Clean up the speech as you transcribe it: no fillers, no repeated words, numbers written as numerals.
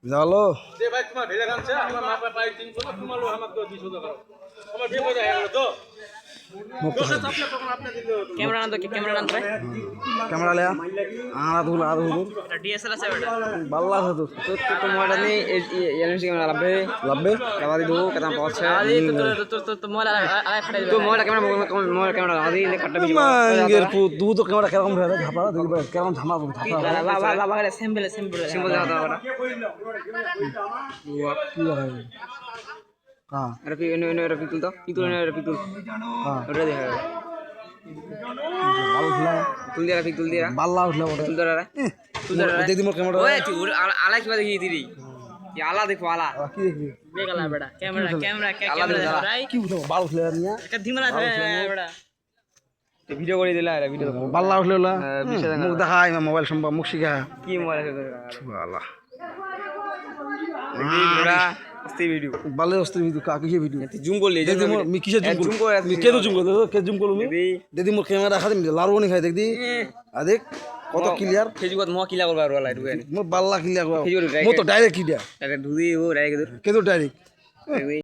জালো দে ভাই তোমার ভেলে গানছে আমার মা পাই 300 টাকা তোমার লো আমাকে 200 টাকা আমার বিয়ে হয়ে যায় তো দোকান আপনি তখন আপনি দিলে ক্যামেরা নাম তো ক্যামেরা নাম তো ক্যামেরা লিয়া আধ হুল এটা ডিএসএলআর আছে ওটা বাল্লা আছে তো তো তো মোবাইল নেই এলএমসি ক্যামেরা লাগবে লাভবে লাগাদি দো কেমন পাচ্ছে আদি তো মোবাইল আলাই ফাটাই তো মোবাইল ক্যামেরা আদি নে কাটটা বেশি মাঙ্গের পু দু তো ক্যামেরা কেরকম ধরে ঝাপা দেখবে কেরকম ঝামা বাবা সিম্পল সিম্পল দাও ওটা কি হয় হ্যাঁ রফি এনে রফি তুল তো পিতুল এনে রফি তুল হ্যাঁ ওটা দেখা ভালো খেলা তুল দিয়া রফি তুল দিয়া বাল্লা উঠলে ওটা তুল দরা তুল দরা দেখি মোর ক্যামেরা ওই তুই আলা কি দেখি দিদি আলা দেখো আলা কি দেখবি বেগালা বেটা ক্যামেরা ক্যামেরা রাই কি উঠলো বাল উঠলে নিয়া একটা ধিমলা বেটা ভিডিও করে দিলা এটা ভিডিও বাল্লা উঠলে ওলা মুখ দেখাই মোবাইল সম্পর্ক মুখ শিখা কি মোবাইল আছে বালা তোরা অস্তি ভিডিও বালে অস্ত্র ভিডিও কাকে ভিডিও জুম করলি দেখদি মোর মি কিসে জুম করে মি কে জুম করে কে জুম করলু মি দেখদি মোর ক্যামেরা খাদি লারও নি খাই দেখদি আ দেখ কত ক্লিয়ার ফেসবুকত ম কিলা করবা আর লাই ঢুকে মোর বাল্লা ক্লিয়ার মোর তো ডাইরেক্ট কি দিয়া এটা ধুদি ও রাই কে তো ডাইরেক্ট